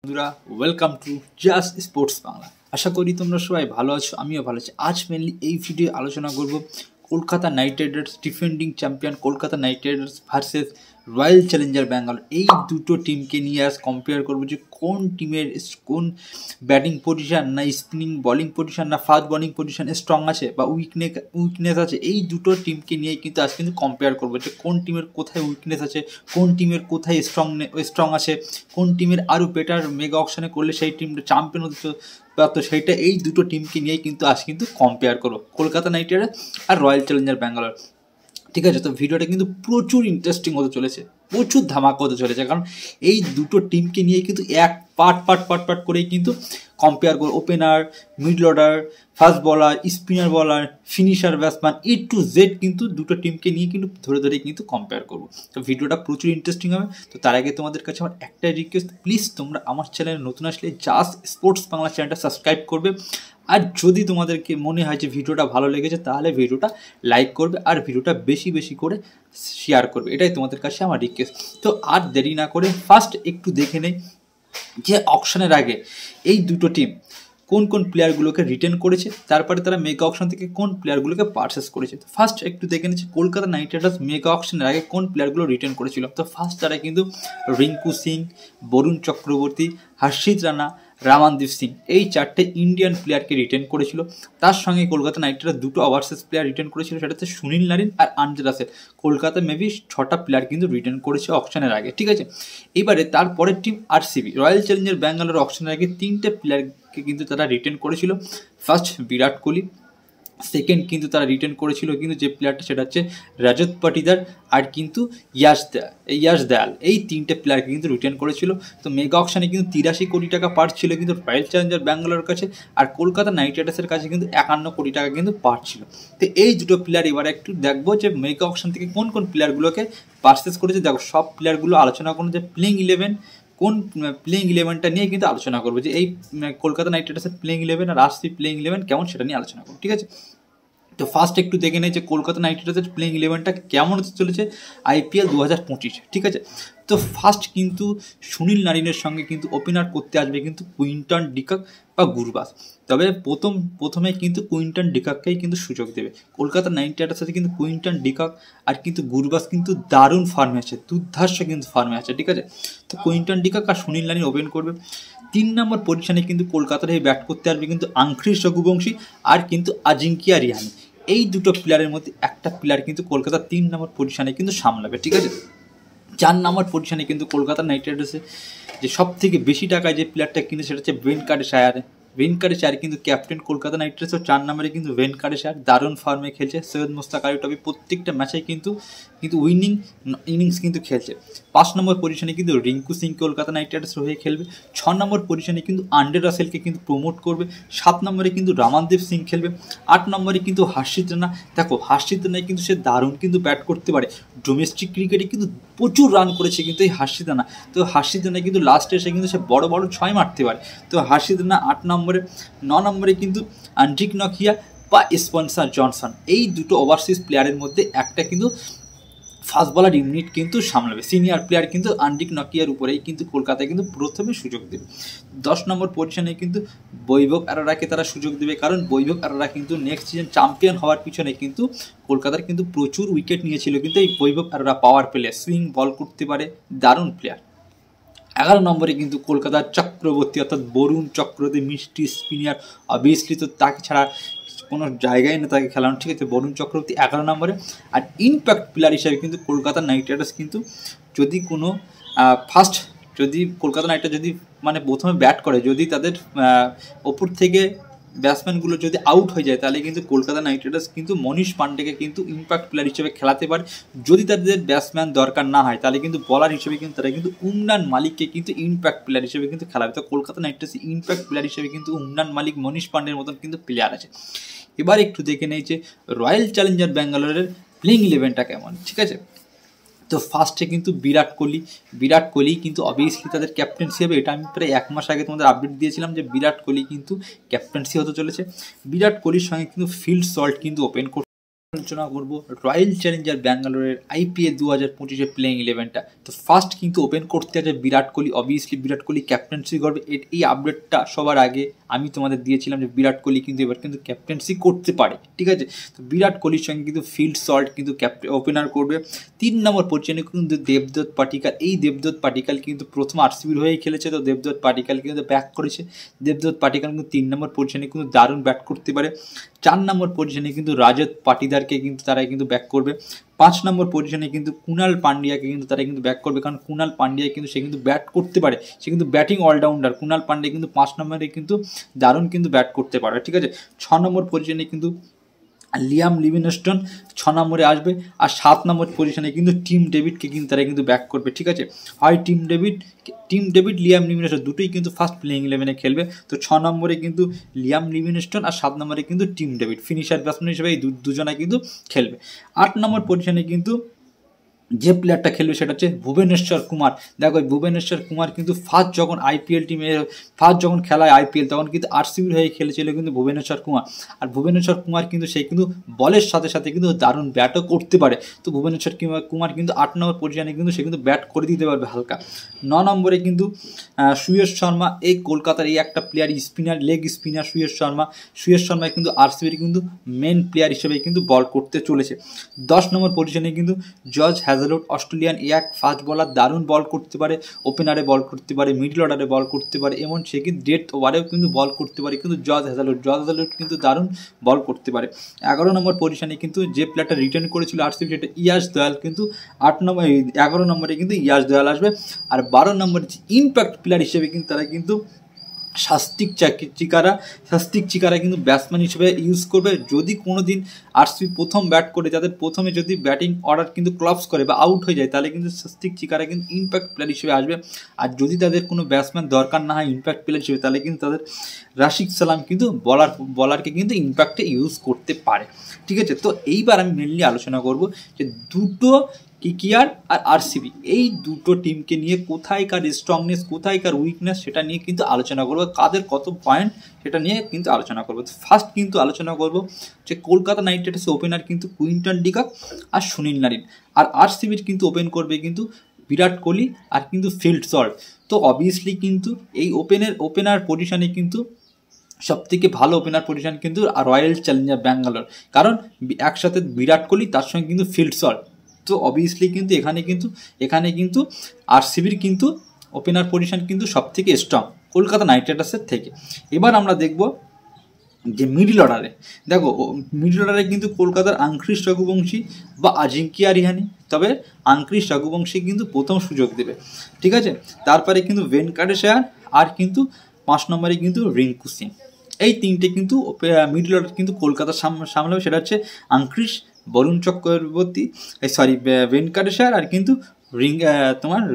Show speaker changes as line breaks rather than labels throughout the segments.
বন্ধুরা welcome to just sports Bangla. আশা করি তোমরা সবাই ভালো আছো, আমিও ভালো আছি। আজ মেনলি এই ভিডিও আলোচনা করব Kolkata knight Riders defending champion Kolkata knight Riders versus royal challenger Bangalore. এই দুটো টিমকে নিয়ে আজ কম্পেয়ার করবো যে কোন টিমের কোন ব্যাটিং পজিশন না স্পিনিং বলিং পজিশন না ফাস্ট বলিং পজিশন স্ট্রং আছে বা উইকনেস আছে। এই দুটো টিমকে নিয়ে কিন্তু আজ কিন্তু কম্পেয়ার করবো যে কোন টিমের কোথায় উইকনেস আছে, কোন টিমের কোথায় স্ট্রং আছে, কোন টিমের আরও বেটার মেগা অকশনে করলে সেই টিমটা চ্যাম্পিয়ন হতে পারতো। সেইটা এই দুটো টিমকে নিয়েই কিন্তু আজ কিন্তু কম্পেয়ার করবো, কলকাতা নাইট রাইডার্স আর রয়্যাল চ্যালেঞ্জার ব্যাঙ্গালোর। ঠিক আছে, তো ভিডিওটা কিন্তু প্রচুর ইন্টারেস্টিং হতে চলেছে, প্রচুর ধামাকা হতে চলেছে, কারণ এই দুটো টিমকে নিয়ে কিন্তু এক পার্ট করেই কিন্তু কম্পেয়ার করবো। Opener, middle order, fast bowler, spinner bowler, finisher, batsman, A to Z কিন্তু দুটো টিমকে নিয়ে কিন্তু ধরে কিন্তু কম্পেয়ার করবো। তো ভিডিওটা প্রচুর ইন্টারেস্টিং হবে। তো তার আগে তোমাদের কাছে আমার একটাই রিকোয়েস্ট, প্লিজ তোমরা আমার চ্যানেলে নতুন আসলে জাস্ট স্পোর্টস বাংলা চ্যানেলটা সাবস্ক্রাইব করবে। আর যদি তোমাদেরকে মনে হয় যে ভিডিওটা ভালো লেগেছে তাহলে ভিডিওটা লাইক করবে আর ভিডিওটা বেশি করে শেয়ার করবে, এটাই তোমাদের কাছে আমার রিকোয়েস্ট। তো আর দেরি না করে ফার্স্ট একটু দেখে নেই যে অকশনের আগে এই দুটো টিম কোন কোন প্লেয়ারগুলোকে রিটেন করেছে, তারপরে তারা মেগা অকশন থেকে কোন প্লেয়ারগুলোকে পারচেস করেছে। তো ফার্স্ট একটু দেখে নিচ্ছে কলকাতা নাইট রাইডার্স মেগা অকশনের আগে কোন প্লেয়ারগুলো রিটেন করেছিল। তো ফার্স্ট তারা কিন্তু রিঙ্কু সিং, বরুণ চক্রবর্তী, হর্ষিত রানা, রামানদীপ সিং এই চারটে ইন্ডিয়ান প্লেয়ারকে রিটেন করেছিল। তার সঙ্গে কলকাতা নাইট রাইডার্স দুটো ওভারসিজ প্লেয়ার রিটেন করেছিল, সেটা হচ্ছে সুনীল নারিন আর আনজে রাসেল। কলকাতা মেবি 6টা প্লেয়ার কিন্তু রিটেন করেছে অকশনের আগে। ঠিক আছে, এবারে তারপরের team RCB royal challenger Bangalore অকশনের আগে 3টে প্লেয়ারকে কিন্তু তারা রিটেন করেছিল। ফার্স্ট বিরাট কোহলি, সেকেন্ড কিন্তু তারা রিটেন করেছিল কিন্তু যে প্লেয়ারটা সেটা হচ্ছে রজত পাটিদার আর কিন্তু ইয়াশ দয়াল, এই 3টে প্লেয়ারকে কিন্তু রিটেন করেছিল। তো মেগা অকশনে কিন্তু 83 কোটি টাকা পার ছিল কিন্তু রয়্যাল চ্যালেঞ্জার ব্যাঙ্গালোরের কাছে, আর কলকাতা নাইট রাইডার্সের কাছে কিন্তু 51 কোটি টাকা কিন্তু পার ছিল। তো এই দুটো প্লেয়ার এবার একটু দেখবো যে মেগা অকশন থেকে কোন কোন প্লেয়ারগুলোকে পারচেস করেছে। দেখো সব প্লেয়ারগুলো আলোচনা করুন যে প্লেইং 11 কোন প্লেইং 11টা নিয়ে কিন্তু আলোচনা করবো, যে এই কলকাতা নাইট রাইডার্সের প্লেইং 11 আর RCB প্লেইং 11 কেমন সেটা নিয়ে আলোচনা করবো। ঠিক আছে, তো ফার্স্ট একটু দেখে নেই যে কলকাতা নাইট রাইডার্সের প্লেইং 11টা কেমন হতে চলেছে IPL 2025। ঠিক আছে, তো ফার্স্ট কিন্তু সুনীল নারিনের সঙ্গে কিন্তু ওপেনার করতে আসবে কিন্তু কুইন্টন ডিকক বা গুরবাজ। তবে প্রথমে কিন্তু কুইন্টন ডিকককেই কিন্তু সুযোগ দেবে কলকাতা নাইট রাইডার্সের সাথে। কিন্তু কুইন্টন ডিকক আর কিন্তু গুরবাজ কিন্তু দারুণ ফর্মে আছে, দুর্ধর্ষ কিন্তু ফর্মে আছে। ঠিক আছে, তো কুইন্টন ডিকক আর সুনীল নারিন ওপেন করবে। 3 নম্বর পজিশনে কিন্তু কলকাতার হয়ে ব্যাট করতে আসবে কিন্তু আঙ্ক্রিস রঘুবংশী আর কিন্তু আজিঙ্কিয়া রিহানে। এই দুটো প্লেয়ারের মধ্যে একটা প্লেয়ার কিন্তু কলকাতা 3 নম্বর পজিশনে কিন্তু সামলাবে। ঠিক আছে, 4 নম্বর পজিশনে কিন্তু কলকাতা নাইট রাইডার্সে যে সব থেকে বেশি টাকায় যে প্লেয়ারটা কিন্তু সেটা হচ্ছে ভেঙ্কটেশায়ার কিন্তু ক্যাপ্টেন কলকাতা নাইট রাইডার্সের। 4 নম্বরে কিন্তু ভেঙ্কটেশায়ার দারুণ ফর্মে খেলছে। সৈয়দ মুস্তাক আলী ট্রফি প্রত্যেকটা ম্যাচে কিন্তু উইনিং ইনিংস কিন্তু খেলছে। 5 নম্বর পজিশনে কিন্তু রিঙ্কু সিং কলকাতা নাইট রাইডার্স হয়ে খেলবে। 6 নম্বর পজিশনে কিন্তু আন্ডে রাসেলকে কিন্তু প্রমোট করবে। 7 নম্বরে কিন্তু রামানদীপ সিং খেলবে। 8 নম্বরে কিন্তু হর্ষিত রানা। দেখো হর্ষিত রানায় কিন্তু সে দারুণ কিন্তু ব্যাট করতে পারে, ডোমেস্টিক ক্রিকেটে কিন্তু প্রচুর রান করেছে কিন্তু এই হর্ষিত রানা। তো হর্ষিত রানা কিন্তু লাস্টে এসে কিন্তু সে বড় 6 মারতে পারে। তো হর্ষিত রানা 8 নম্বরে। 9 নম্বরে কিন্তু আন্ড্রিক নকিয়া বা স্পেন্সার জনসন, এই দুটো ওভারসিজ প্লেয়ারের মধ্যে একটা কিন্তু ফাস্ট বলার ইউনিট কিন্তু সামলাবে। সিনিয়র প্লেয়ার কিন্তু আন্ড্রিক নকিয়ার উপরেই কিন্তু কলকাতায় কিন্তু প্রথমে সুযোগ দেবে। 10 নম্বর পজিশনে কিন্তু বৈভব আরোরাকে তারা সুযোগ দেবে, কারণ বৈভব আরোরা কিন্তু নেক্সট সিজন চ্যাম্পিয়ন হওয়ার পিছনে কিন্তু কলকাতার কিন্তু প্রচুর উইকেট নিয়েছিল কিন্তু এই বৈভব আরোরা পাওয়ার প্লেয়ার, সুইং বল করতে পারে, দারুণ প্লেয়ার। 11 নম্বরে কিন্তু কলকাতার চক্রবর্তী অর্থাৎ বরুণ চক্রবর্তী, মিষ্টি স্পিনার, অবভিয়াসলি তো তাকে ছাড়া কোনো জায়গায় না তাকে খেলানো। ঠিক আছে, বরুণ চক্রবর্তী 11 নম্বরে। আর ইম্প্যাক্ট প্লেয়ার হিসেবে কিন্তু কলকাতা নাইট রাইডার্স কিন্তু যদি কোনো যদি কলকাতা নাইট রাইডার্স যদি মানে প্রথমে ব্যাট করে, যদি তাদের ওপর থেকে ব্যাটসম্যানগুলো যদি আউট হয়ে যায় তাহলে কিন্তু কলকাতা নাইট রাইডার্স কিন্তু মনীষ পান্ডেকে কিন্তু ইম্প্যাক্ট প্লেয়ার হিসেবে খেলাতে পারে। যদি তাদের ব্যাটসম্যান দরকার না হয় তাহলে কিন্তু বলার হিসেবে কিন্তু তারা কিন্তু উমরান মালিককে কিন্তু ইম্প্যাক্ট প্লেয়ার হিসেবে কিন্তু খেলাবে। তো Kolkata knight Riders impact player হিসেবে কিন্তু উমরান মালিক, মনীষ পান্ডের মতন কিন্তু প্লেয়ার আছে। এবার একটু দেখে নেই যে রয়্যাল চ্যালেঞ্জার ব্যাঙ্গালোরের প্লেইং 11টা কেমন। ঠিক আছে, তো ফার্স্টে কিন্তু বিরাট কোহলি কিন্তু অবভিয়াসলি তাদের ক্যাপ্টেন্সি হবে। এটা আমি প্রায় 1 মাস আগে তোমাদের আপডেট দিয়েছিলাম যে বিরাট কোহলি কিন্তু ক্যাপ্টেন্সি হতে চলেছে। বিরাট কোহলির সঙ্গে কিন্তু ফিল সল্ট কিন্তু ওপেন আলোচনা করবো রয়্যাল চ্যালেঞ্জার ব্যাঙ্গালোরের IPL 2025-এর প্লেইং 11টা। তো ফার্স্ট কিন্তু ওপেন করতে আছে বিরাট কোহলি। অবভিয়াসলি বিরাট কোহলি ক্যাপ্টেন্সি করবে। এই আপডেটটা সবার আগে আমি তোমাদের দিয়েছিলাম যে বিরাট কোহলি কিন্তু এবার কিন্তু ক্যাপ্টেন্সি করতে পারে, ঠিক আছে। তো বিরাট কোহলির সঙ্গে কিন্তু ফিল্ড সল্ট কিন্তু ওপেনার করবে। 3 নম্বর পজিশনে কিন্তু দেবদত্ত পাটিকাল। এই দেবদত্ত পাটিকাল কিন্তু প্রথম RCBর হয়েই খেলেছে, তো দেবদত্ত পাটিকাল কিন্তু ব্যাক করেছে। দেবদত্ত পাটিকাল কিন্তু 3 নম্বর পজিশনে কিন্তু দারুণ ব্যাট করতে পারে। 4 নম্বর পজিশনে কিন্তু রাজত পাটিদারকে কিন্তু তারা কিন্তু ব্যাক করবে। 5 নম্বর পজিশনে কিন্তু কুণাল পান্ডিয়াকে কিন্তু তারা কিন্তু ব্যাক করবে, কারণ কুণাল পান্ডিয়া কিন্তু সে কিন্তু ব্যাট করতে পারে, সে কিন্তু ব্যাটিং অলরাউন্ডার। কুণাল পান্ডিয়া কিন্তু 5 নম্বরে কিন্তু দারুণ কিন্তু ব্যাট করতে পারে, ঠিক আছে। 6 নম্বর পজিশনে কিন্তু লিয়াম লিভিংস্টোন 6 নম্বরে আসবে। আর 7 নম্বর পজিশনে কিন্তু টিম ডেভিডকে কিন্তু তারা কিন্তু ব্যাক করবে, ঠিক আছে। হয় টিম ডেভিড লিয়াম লিভিংস্টোন দুটোই কিন্তু ফার্স্ট প্লেইং 11-এ খেলবে। তো 6 নম্বরে কিন্তু লিয়াম লিভিংস্টোন আর 7 নম্বরে কিন্তু টিম ডেভিড ফিনিশার ব্যাটসম্যান হিসেবে এই দুজনে কিন্তু খেলবে। 8 নম্বর পজিশনে কিন্তু যে প্লেয়ারটা খেলবে সেটা হচ্ছে ভুবনেশ্বর কুমার। দেখো ভুবনেশ্বর কুমার কিন্তু ফার্স্ট যখন খেলায় IPL তখন কিন্তু RCBর হয়ে খেলেছিল কিন্তু ভুবনেশ্বর কুমার। আর ভুবনেশ্বর কুমার কিন্তু সে কিন্তু বলের সাথে সাথে কিন্তু দারুণ ব্যাটও করতে পারে। তো ভুবনেশ্বর কুমার কিন্তু 8 নম্বর পজিশনে কিন্তু সে কিন্তু ব্যাট করে দিতে পারবে হালকা। 9 নম্বরে কিন্তু সুয়েশ শর্মা, এই কলকাতার এই একটা player spinner, leg spinner Suyash Sharma কিন্তু RCBর কিন্তু মেন প্লেয়ার হিসেবে কিন্তু বল করতে চলেছে। 10 নম্বর পজিশনে কিন্তু George Hazlewood, Australian fast bowler, দারুণ বল করতে পারে। ওপেনারে বল করতে পারে, মিডল অর্ডারে বল করতে পারে, এমন সে কিন্তু ডেথ ওভারেও কিন্তু বল করতে পারে কিন্তু জর্জ হ্যাজেলউড কিন্তু দারুণ বল করতে পারে। 11 নম্বর পজিশনে কিন্তু যে প্লেয়ারটা রিটার্ন করেছিল RCB সেটা ইয়াশ দয়াল কিন্তু 11 নম্বরে কিন্তু ইয়াশ দয়াল আসবে। আর 12 নম্বরে ইম্প্যাক্ট প্লেয়ার হিসেবে কিন্তু তারা কিন্তু স্বাস্তিক চিকারা কিন্তু ব্যাটসম্যান হিসেবে ইউজ করবে। যদি কোনো দিন RCB প্রথম ব্যাট করে তাদের প্রথমে যদি ব্যাটিং অর্ডার কিন্তু ক্লাবস করে বা আউট হয়ে যায়, তাহলে কিন্তু স্বাস্তিক চিকারা কিন্তু ইম্প্যাক্ট প্লেয়ার হিসেবে আসবে। আর যদি তাদের কোনো ব্যাটসম্যান দরকার না হয় ইম্প্যাক্ট প্লেয়ার হিসেবে, তাহলে কিন্তু তাদের রাশিদ সালাম কিন্তু বলারকে কিন্তু ইম্প্যাক্টে ইউজ করতে পারে, ঠিক আছে। তো এইবার আমি মেনলি আলোচনা করব যে দুটো KKR আর RCB এই দুটো টিমকে নিয়ে কোথায়কার স্ট্রংনেস কোথায়কার উইকনেস সেটা নিয়ে কিন্তু আলোচনা করবো, কাদের কত পয়েন্ট সেটা নিয়ে কিন্তু আলোচনা করবো। ফার্স্ট কিন্তু আলোচনা করবো যে কলকাতা নাইট রাইডার্সের ওপেনার কিন্তু কুইন্টন ডিকক আর সুনীল নারিন। আর RCBর কিন্তু ওপেন করবে কিন্তু বিরাট কোহলি আর কিন্তু ফিল্ড সল্ট। তো অবভিয়াসলি কিন্তু এই ওপেনার পজিশনে কিন্তু সবথেকে ভালো ওপেনার পজিশন কিন্তু রয়্যাল চ্যালেঞ্জার ব্যাঙ্গালোর, কারণ একসাথে বিরাট কোহলি তার সঙ্গে কিন্তু ফিল্ড সল্ট। তো অবভিয়াসলি কিন্তু এখানে কিন্তু RCBর কিন্তু ওপেনার পজিশন কিন্তু সব থেকে স্ট্রং কলকাতা নাইট রাইডার্সের থেকে। এবার আমরা দেখব যে মিডল অর্ডারে, দেখো মিডল অর্ডারে কিন্তু কলকাতার আঙ্ক্রিশ রঘুবংশী বা আজিঙ্কিয়া রিহানি, তবে আঙ্ক্রিশ রঘুবংশী কিন্তু প্রথম সুযোগ দেবে, ঠিক আছে। তারপরে কিন্তু ভেঙ্কটেশ আয়ার আর কিন্তু 5 নম্বরে কিন্তু রিঙ্কু সিং। এই তিনটে কিন্তু মিডল অর্ডার কিন্তু কলকাতা সামলাবে, সেটা হচ্ছে আঙ্ক্রিশ, বরুণ চক্রবর্তী, ভেঙ্কটেশ আয়ার আর কিন্তু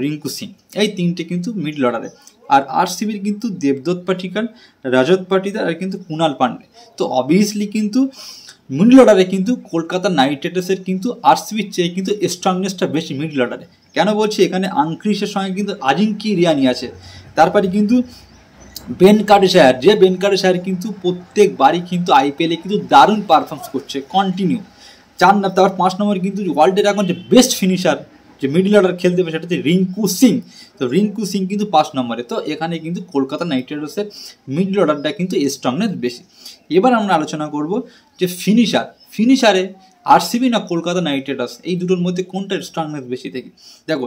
রিঙ্কু সিং। এই তিনটে কিন্তু মিডল অর্ডারে। আর RCBর কিন্তু দেবদত্ত পাটিকাল, রাজত পাটিদার আর কিন্তু কুণাল পান্ডে। তো অবভিয়াসলি কিন্তু মিডল অর্ডারে কিন্তু কলকাতা নাইট রাইডার্সের কিন্তু RCBর চেয়ে কিন্তু স্ট্রংনেসটা বেশি মিডল অর্ডারে। কেন বলছি, এখানে আঙ্ক্রিশের সঙ্গে কিন্তু আজিঙ্কি রিয়ানি আছে। তারপরে কিন্তু ভেঙ্কটেশ আয়ার কিন্তু প্রত্যেকবারই কিন্তু IPL-এ কিন্তু দারুণ পারফরমেন্স করছে কন্টিনিউ। তারপর 5 নম্বর কিন্তু ওয়ার্ল্ডের এখন যে বেস্ট ফিনিশার যে মিডল অর্ডার খেলতে হবে সেটা হচ্ছে রিঙ্কু সিং। তো রিঙ্কু সিং কিন্তু 5 নম্বরে। তো এখানে কিন্তু কলকাতা নাইট রাইডার্সের মিডল অর্ডারটা কিন্তু স্ট্রংনেস বেশি। এবার আমরা আলোচনা করব যে ফিনিশারে RCB না কলকাতা নাইট রাইডার্স, এই দুটোর মধ্যে কোনটা স্ট্রংনেস বেশি থেকে। দেখো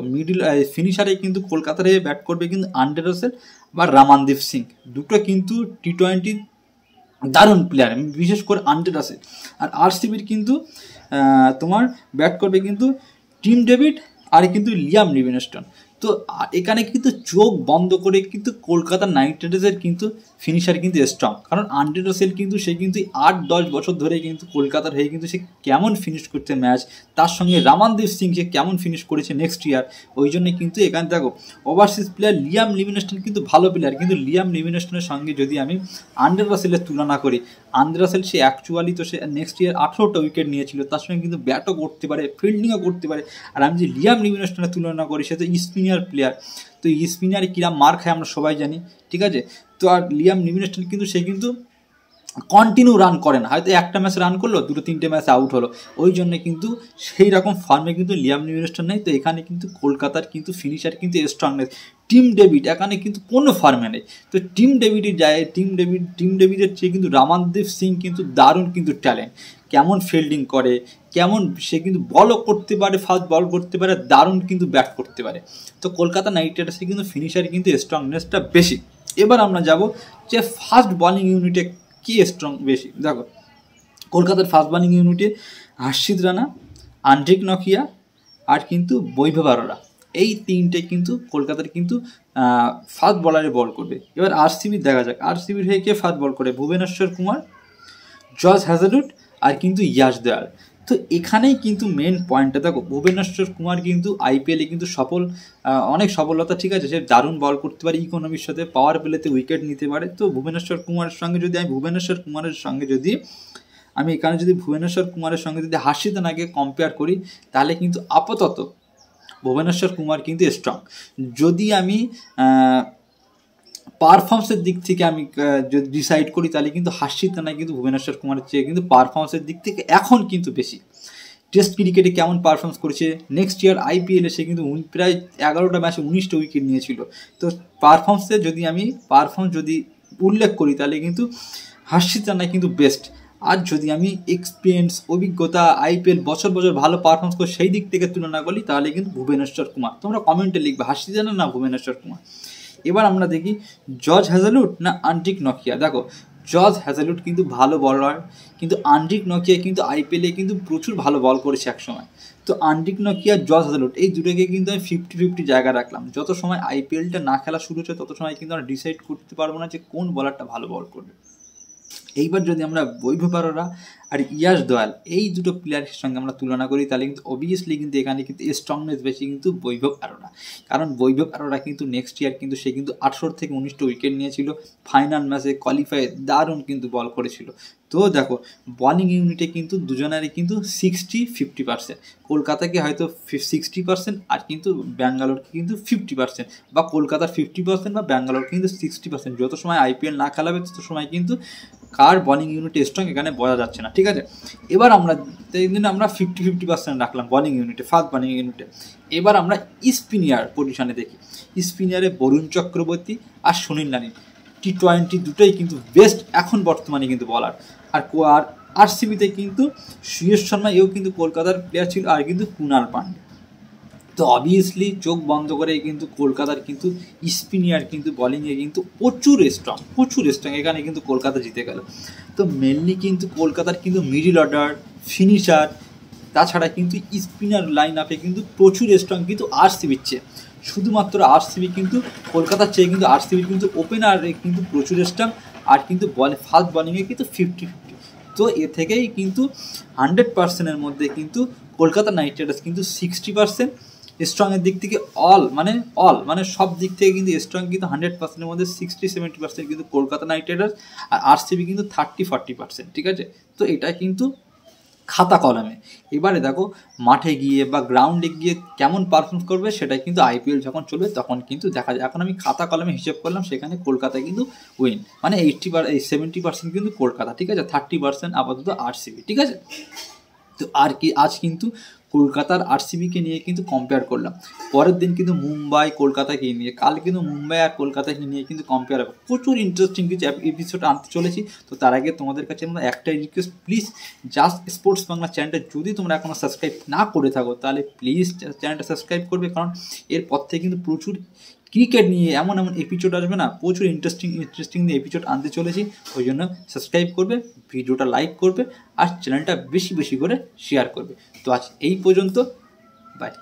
ফিনিশারে কিন্তু কলকাতার হয়ে ব্যাট করবে কিন্তু আন্ডার রাসেল বা রামানদীপ সিং, দুটো কিন্তু T20 দারুণ প্লেয়ার, বিশেষ করে আন্ডার রাসেল। আর RCBর কিন্তু তোমার ব্যাট করবে কিন্তু টিম ডেভিড আর কিন্তু লিয়াম লিভিংস্টোন। তো এখানে কিন্তু চোখ বন্ধ করে কিন্তু কলকাতা নাইট রাইডার্সের কিন্তু ফিনিশার কিন্তু স্ট্রং, কারণ আন্ডার রাসেল কিন্তু সে কিন্তু 8-10 বছর ধরে কিন্তু কলকাতার হয়ে কিন্তু সে কেমন ফিনিশ করছে ম্যাচ, তার সঙ্গে রামানদীপ সিং সে কেমন ফিনিশ করেছে নেক্সট ইয়ার। ওই জন্য কিন্তু এখানে দেখো ওভারসিজ প্লেয়ার লিয়াম লিভিংস্টোন কিন্তু ভালো প্লেয়ার, কিন্তু লিয়াম লিভিংস্টোনের সঙ্গে যদি আমি আন্ডার রাসেলের তুলনা করি, আন্ডার রাসেল সে অ্যাকচুয়ালি তো সে নেক্সট ইয়ার 18টা উইকেট নিয়েছিল, তার সঙ্গে কিন্তু ব্যাটও করতে পারে, ফিল্ডিংও করতে পারে। আর আমি যে লিয়াম লিভিংস্টোনের তুলনা করি সে তো স্পিনার প্লেয়ার, তো স্পিনারে কিরম মার খায় আমরা সবাই জানি, ঠিক আছে। তো আর লিয়াম লিভিংস্টোন কিন্তু সে কিন্তু কন্টিনিউ রান করে না, হয়তো একটা ম্যাচ রান করলো, দুটো তিনটে ম্যাচ আউট হলো, ওই জন্য কিন্তু সেই রকম ফর্মে কিন্তু লিয়াম লিভিংস্টোন নেই। তো এখানে কিন্তু কলকাতার কিন্তু ফিনিশার কিন্তু স্ট্রংনেস টিম ডেভিড এখানে কিন্তু কোনো ফর্মে নেই। তো টিম ডেভিডের চেয়ে কিন্তু রামানদীপ সিং কিন্তু দারুণ কিন্তু ট্যালেন্ট, কেমন ফিল্ডিং করে, কেমন সে কিন্তু বলও করতে পারে, ফাস্ট বল করতে পারে, দারুণ কিন্তু ব্যাট করতে পারে। তো কলকাতা নাইট রাইডার্সে কিন্তু ফিনিশার কিন্তু স্ট্রংনেসটা বেশি। এবার আমরা যাব যে ফাস্ট বলিং ইউনিটে কি স্ট্রং বেশি। দেখো কলকাতার ফাস্ট বলিং ইউনিটে হর্ষিত রানা, আন্দ্রিক নকিয়া আর কিন্তু বৈভব আরোরা, এই তিনটে কিন্তু কলকাতার কিন্তু ফাস্ট বলারে বল করবে। এবার আরসিবির দেখা যাক, আরসিবির হয়ে কে ফাস্ট বল করে, ভুবনেশ্বর কুমার, জর্জ হ্যাজেলউড আর কিন্তু ইয়াশ দয়াল। তো এখানেই কিন্তু মেন পয়েন্টটা দেখো, ভুবনেশ্বর কুমার কিন্তু আইপিএলে কিন্তু অনেক সফলতা, ঠিক আছে, সে দারুণ বল করতে পারে, ইকোনমির সাথে পাওয়ার প্লেতে উইকেট নিতে পারে। তো ভুবনেশ্বর কুমারের সঙ্গে যদি হর্ষিত রানাকে কম্পেয়ার করি, তাহলে কিন্তু আপাতত ভুবনেশ্বর কুমার কিন্তু স্ট্রং। যদি আমি পারফরমেন্সের দিক থেকে আমি যদি ডিসাইড করি, তাহলে কিন্তু হর্ষিত রানা কিন্তু ভুবনেশ্বর কুমারের চেয়ে কিন্তু পারফরমেন্সের দিক থেকে এখন কিন্তু বেশি। টেস্ট ক্রিকেটে কেমন পারফরমেন্স করেছে, নেক্সট ইয়ার আইপিএলে সে কিন্তু প্রায় 11টা ম্যাচে 19টা উইকেট নিয়েছিল। তো পারফরমেন্স যদি উল্লেখ করি, তাহলে কিন্তু হর্ষিত রানা কিন্তু বেস্ট। আর যদি আমি এক্সপিরিয়েন্স, অভিজ্ঞতা, আইপিএল বছর বছর ভালো পারফরমেন্স করে সেই দিক থেকে তুলনা করি, তাহলে কিন্তু ভুবনেশ্বর কুমার। তোমরা কমেন্টে লিখবে হর্ষিত রানা না ভুবনেশ্বর কুমার। এবার আমরা দেখি জর্জ হ্যাজেলউড না আন্দ্রিক নকিয়া। দেখো জর্জ হ্যাজেলউড কিন্তু ভালো বলার, কিন্তু আন্দ্রিক নকিয়া কিন্তু আইপিএলে কিন্তু প্রচুর ভালো বল করেছে একসময়। তো আন্দ্রিক নকিয়া, জর্জ হ্যাজেলউড এই দুটোকে কিন্তু আমি 50-50 জায়গা রাখলাম। যত সময় আইপিএলটা না খেলা শুরু হচ্ছে, তত সময় কিন্তু আমরা ডিসাইড করতে পারবো না যে কোন বলারটা ভালো বল করবে। এইবার যদি আমরা বৈভব আরোরা আর ইয়াশ দয়াল এই দুটো প্লেয়ারের সঙ্গে আমরা তুলনা করি, তাহলে কিন্তু অবভিয়াসলি কিন্তু এখানে কিন্তু স্ট্রংনেস বেশি কিন্তু বৈভব আরোরা। কারণ বৈভব আরোরা কিন্তু নেক্সট ইয়ার কিন্তু সে কিন্তু 18 থেকে 19টা উইকেট নিয়েছিল, ফাইনাল ম্যাচে কোয়ালিফাই দারুণ কিন্তু বল করেছিল। তো দেখো বলিং ইউনিটে কিন্তু দুজনেরই কিন্তু 60-50%, কলকাতাকে হয়তো 60% আর কিন্তু ব্যাঙ্গালোরকে কিন্তু 50%, বা কলকাতার 50% বা ব্যাঙ্গালোর কিন্তু 60%। যত সময় আইপিএল না খেলাবে তত সময় কিন্তু কার বলিং ইউনিট স্ট্রং এখানে বোঝা যাচ্ছে না, ঠিক আছে। এবার আমরা 50-50% রাখলাম বলিং ইউনিটে, ফাস্ট বলিং ইউনিটে। এবার আমরা স্পিনিয়ার পজিশনে দেখি, স্পিনিয়ারে বরুণ চক্রবর্তী আর সুনীল নারিন, টি20 দুটোই কিন্তু বেস্ট এখন বর্তমানে কিন্তু বলার। আর আরসিবিতে কিন্তু সুয়েশ শর্মা, এও কিন্তু কলকাতার প্লেয়ার ছিল, আর কিন্তু কুনাল পান্ডে। তো অবভিয়াসলি চোখ বন্ধ করে কিন্তু কলকাতার কিন্তু স্পিনিয়ার কিন্তু বলিংয়ে কিন্তু প্রচুর স্ট্রং, এখানে কিন্তু কলকাতা জিতে গেল। তো মেনলি কিন্তু কলকাতার কিন্তু মিডল অর্ডার, ফিনিশার, তাছাড়া কিন্তু স্পিনার লাইন আপে কিন্তু প্রচুর স্ট্রং কিন্তু আরসিবির চেয়ে। শুধুমাত্র আরসিবি কিন্তু কলকাতার চেয়ে কিন্তু আরসিবির কিন্তু ওপেনারে কিন্তু প্রচুর স্ট্রং, আর কিন্তু ফাস্ট বলিংয়ে কিন্তু 50-50। তো এ থেকেই কিন্তু 100%-এর মধ্যে কিন্তু কলকাতা নাইট রাইডার্স কিন্তু 60% স্ট্রংয়ের দিক থেকে অল মানে সব দিক থেকে কিন্তু স্ট্রং কিন্তু 100%-এর মধ্যে 60-70% কিন্তু কলকাতা নাইট রাইডার্স, আর আরসিবি কিন্তু 30-40%, ঠিক আছে। তো এটা কিন্তু খাতা কলমে। এবারে দেখো মাঠে গিয়ে বা গ্রাউন্ডে গিয়ে কেমন পারফর্ম করবে, সেটা কিন্তু আইপিএল যখন চলবে তখন কিন্তু দেখা যায়। এখন আমি খাতা কলমে হিসেব করলাম, সেখানে কলকাতায় কিন্তু উইন, মানে 70% কিন্তু কলকাতা, ঠিক আছে, 30% আপাতত আরসিবি, ঠিক আছে। তো আর কি আজ কিন্তু কলকাতার আরসিবিকে নিয়ে কিন্তু কম্পেয়ার করলাম, পরের দিন কিন্তু মুম্বাই কলকাতাকে নিয়ে, কাল কিন্তু মুম্বাই আর কলকাতাকে নিয়ে কিন্তু কম্পেয়ার হবে। প্রচুর ইন্টারেস্টিং কিছু এপিসোড আনতে চলেছি। তো তার আগে তোমাদের কাছে আমরা একটাই request, please just sports Bangla চ্যানেলটা যদি তোমরা এখনও সাবস্ক্রাইব না করে থাকো, তাহলে প্লিজ চ্যানেলটা সাবস্ক্রাইব করবে, কারণ এরপর থেকে কিন্তু প্রচুর ক্রিকেট নিয়ে এমন এপিসোড আসবে না, প্রচুর ইন্টারেস্টিং এপিসোড আনতে চলেছি। ওই জন্য সাবস্ক্রাইব করবে, ভিডিওটা লাইক করবে, আর চ্যানেলটা বেশি বেশি করে শেয়ার করবে। তো আজ এই পর্যন্ত, বাই।